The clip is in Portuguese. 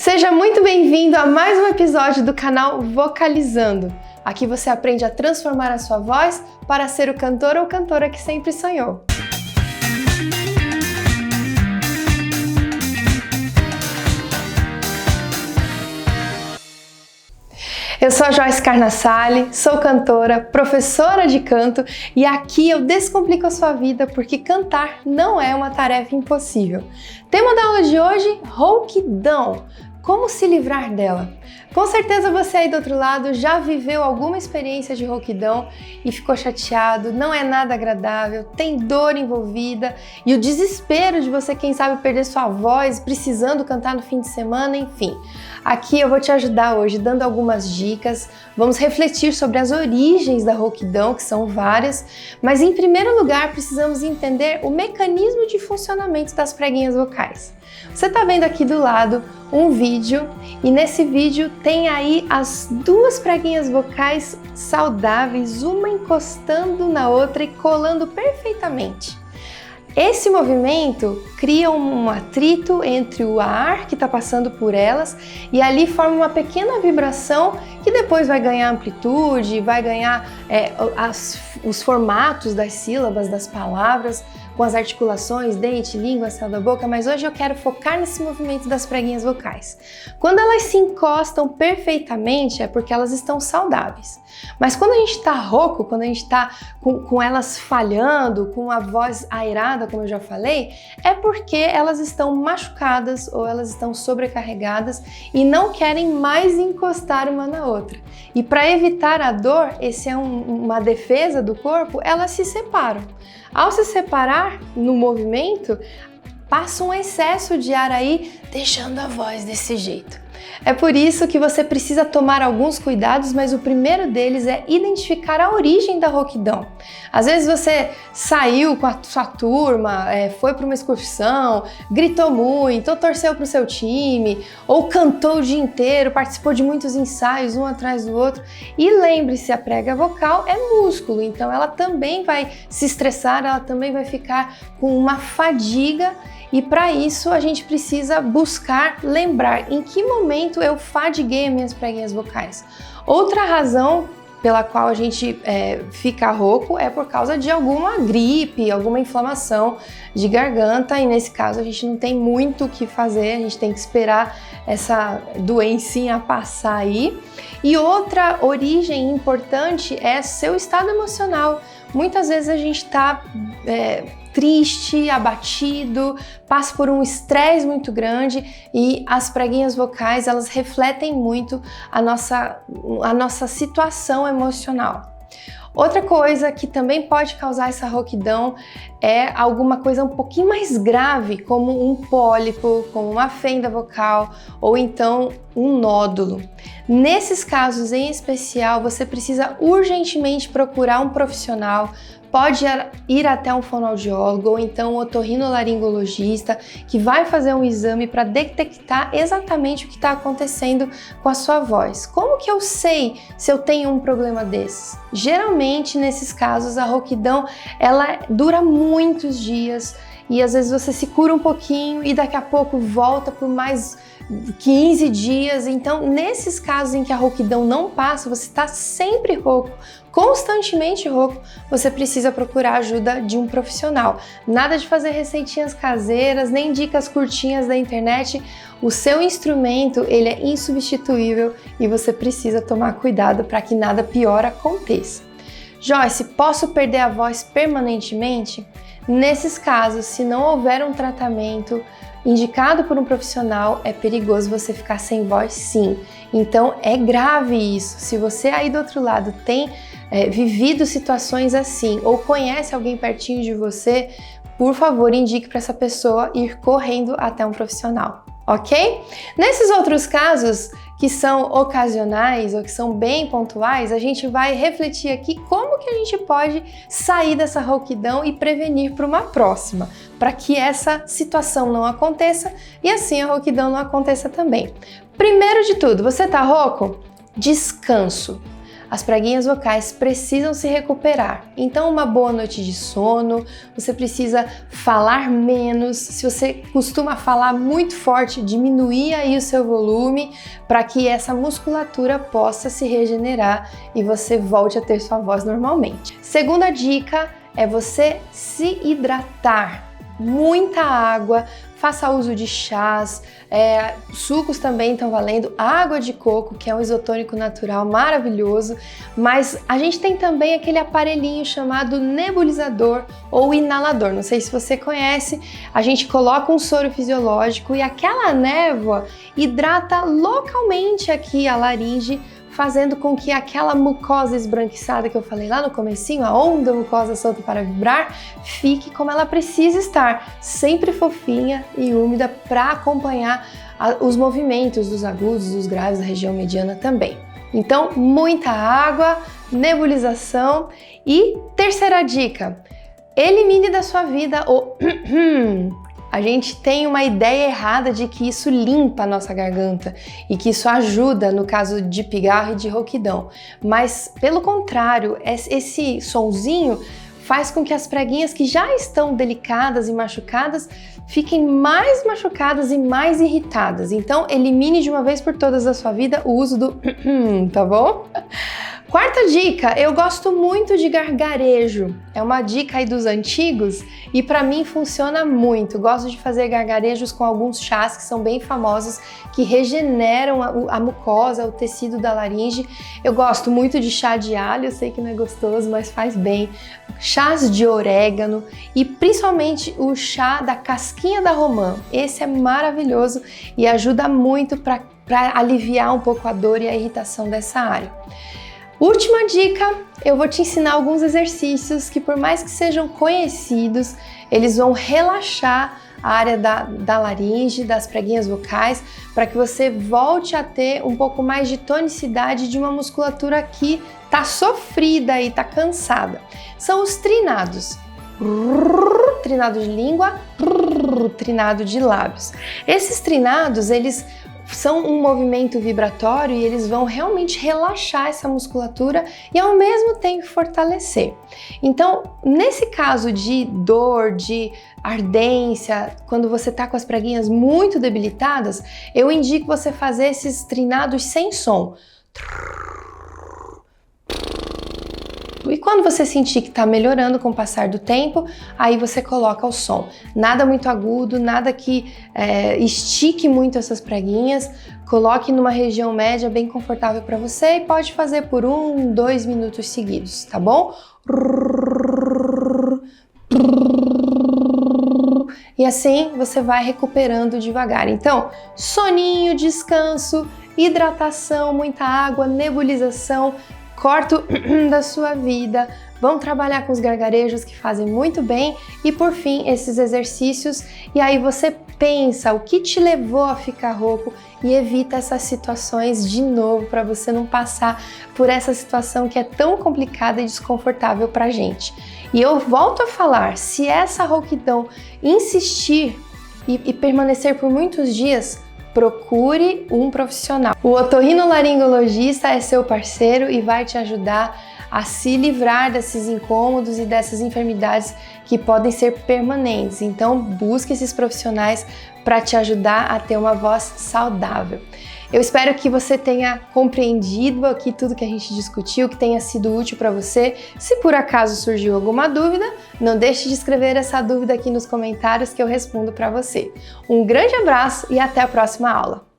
Seja muito bem-vindo a mais um episódio do canal Vocalizando. Aqui você aprende a transformar a sua voz para ser o cantor ou cantora que sempre sonhou. Eu sou a Joyce Carnassali, sou cantora, professora de canto e aqui eu descomplico a sua vida porque cantar não é uma tarefa impossível. Tema da aula de hoje, rouquidão. Como se livrar dela? Com certeza você aí do outro lado já viveu alguma experiência de rouquidão e ficou chateado, não é nada agradável, tem dor envolvida e o desespero de você, quem sabe, perder sua voz, precisando cantar no fim de semana, enfim. Aqui eu vou te ajudar hoje dando algumas dicas, vamos refletir sobre as origens da rouquidão, que são várias, mas em primeiro lugar precisamos entender o mecanismo de funcionamento das preguinhas vocais. Você está vendo aqui do lado um vídeo e nesse vídeo tem aí as duas preguinhas vocais saudáveis, uma encostando na outra e colando perfeitamente. Esse movimento cria um atrito entre o ar que está passando por elas e ali forma uma pequena vibração que depois vai ganhar amplitude, vai ganhar os formatos das sílabas, das palavras, com as articulações, dente, língua, céu da boca, mas hoje eu quero focar nesse movimento das preguinhas vocais. Quando elas se encostam perfeitamente é porque elas estão saudáveis. Mas quando a gente está rouco, quando a gente está com elas falhando, com a voz airada, como eu já falei, é porque elas estão machucadas ou elas estão sobrecarregadas e não querem mais encostar uma na outra. E para evitar a dor, esse é uma defesa do corpo, elas se separam. Ao se separar no movimento, passa um excesso de ar aí, deixando a voz desse jeito. É por isso que você precisa tomar alguns cuidados, mas o primeiro deles é identificar a origem da rouquidão. Às vezes você saiu com a sua turma, foi para uma excursão, gritou muito, ou torceu para o seu time, ou cantou o dia inteiro, participou de muitos ensaios, um atrás do outro. E lembre-se, a prega vocal é músculo, então ela também vai se estressar, ela também vai ficar com uma fadiga. E para isso a gente precisa buscar lembrar em que momento eu fadiguei as minhas preguinhas vocais. Outra razão pela qual a gente fica rouco é por causa de alguma gripe, alguma inflamação de garganta e nesse caso a gente não tem muito o que fazer, a gente tem que esperar essa doencinha passar aí. E outra origem importante é seu estado emocional. Muitas vezes a gente está triste, abatido, passa por um estresse muito grande e as preguinhas vocais, elas refletem muito a nossa situação emocional. Outra coisa que também pode causar essa rouquidão é alguma coisa um pouquinho mais grave, como um pólipo, como uma fenda vocal ou então um nódulo. Nesses casos em especial, você precisa urgentemente procurar um profissional. Pode ir até um fonoaudiólogo ou então um otorrinolaringologista que vai fazer um exame para detectar exatamente o que está acontecendo com a sua voz. Como que eu sei se eu tenho um problema desses? Geralmente, nesses casos, a rouquidão ela dura muitos dias e às vezes você se cura um pouquinho e daqui a pouco volta por mais 15 dias. Então, nesses casos em que a rouquidão não passa, você está sempre rouco, constantemente rouco, você precisa procurar a ajuda de um profissional. Nada de fazer receitinhas caseiras, nem dicas curtinhas da internet. O seu instrumento, ele é insubstituível e você precisa tomar cuidado para que nada pior aconteça. Joyce, posso perder a voz permanentemente? Nesses casos, se não houver um tratamento indicado por um profissional, é perigoso você ficar sem voz, sim. Então é grave isso. Se você aí do outro lado tem vivido situações assim ou conhece alguém pertinho de você, por favor, indique para essa pessoa ir correndo até um profissional, ok? Nesses outros casos que são ocasionais ou que são bem pontuais, a gente vai refletir aqui como que a gente pode sair dessa rouquidão e prevenir para uma próxima, para que essa situação não aconteça e assim a rouquidão não aconteça também. Primeiro de tudo, você tá rouco? Descanso. as preguinhas vocais precisam se recuperar. Então, uma boa noite de sono, você precisa falar menos. Se você costuma falar muito forte, diminuir aí o seu volume para que essa musculatura possa se regenerar e você volte a ter sua voz normalmente. Segunda dica é você se hidratar. Muita água, faça uso de chás, sucos também estão valendo, água de coco, que é um isotônico natural maravilhoso, mas a gente tem também aquele aparelhinho chamado nebulizador ou inalador, não sei se você conhece, a gente coloca um soro fisiológico e aquela névoa hidrata localmente aqui a laringe, fazendo com que aquela mucosa esbranquiçada que eu falei lá no comecinho, a onda mucosa solta para vibrar, fique como ela precisa estar, sempre fofinha e úmida para acompanhar os movimentos dos agudos, dos graves, da região mediana também. Então, muita água, nebulização e terceira dica, elimine da sua vida o a gente tem uma ideia errada de que isso limpa a nossa garganta e que isso ajuda no caso de pigarro e de rouquidão. Mas, pelo contrário, esse sonzinho faz com que as preguinhas que já estão delicadas e machucadas fiquem mais machucadas e mais irritadas. Então, elimine de uma vez por todas da sua vida o uso do tá bom? Quarta dica, eu gosto muito de gargarejo. É uma dica aí dos antigos e para mim funciona muito. Gosto de fazer gargarejos com alguns chás que são bem famosos, que regeneram a mucosa, o tecido da laringe. Eu gosto muito de chá de alho, eu sei que não é gostoso, mas faz bem. Chás de orégano e principalmente o chá da casquinha da romã. Esse é maravilhoso e ajuda muito para aliviar um pouco a dor e a irritação dessa área. Última dica, eu vou te ensinar alguns exercícios que, por mais que sejam conhecidos, eles vão relaxar a área da laringe, das preguinhas vocais, para que você volte a ter um pouco mais de tonicidade de uma musculatura que está sofrida e está cansada. São os trinados. Trinado de língua, trinado de lábios. Esses trinados, eles são um movimento vibratório e eles vão realmente relaxar essa musculatura e ao mesmo tempo fortalecer. Então, nesse caso de dor, de ardência, quando você está com as preguinhas muito debilitadas, eu indico você fazer esses trinados sem som. E quando você sentir que está melhorando com o passar do tempo, aí você coloca o som. Nada muito agudo, nada que estique muito essas preguinhas. Coloque numa região média bem confortável para você e pode fazer por 1, 2 minutos seguidos, tá bom? E assim você vai recuperando devagar. Então, soninho, descanso, hidratação, muita água, nebulização, corta da sua vida, vão trabalhar com os gargarejos que fazem muito bem e por fim esses exercícios e aí você pensa o que te levou a ficar rouco e evita essas situações de novo para você não passar por essa situação que é tão complicada e desconfortável pra gente. E eu volto a falar, se essa rouquidão insistir e permanecer por muitos dias, procure um profissional. O otorrinolaringologista é seu parceiro e vai te ajudar a se livrar desses incômodos e dessas enfermidades que podem ser permanentes. Então, busque esses profissionais para te ajudar a ter uma voz saudável. Eu espero que você tenha compreendido aqui tudo que a gente discutiu, que tenha sido útil para você. Se por acaso surgiu alguma dúvida, não deixe de escrever essa dúvida aqui nos comentários que eu respondo para você. Um grande abraço e até a próxima aula!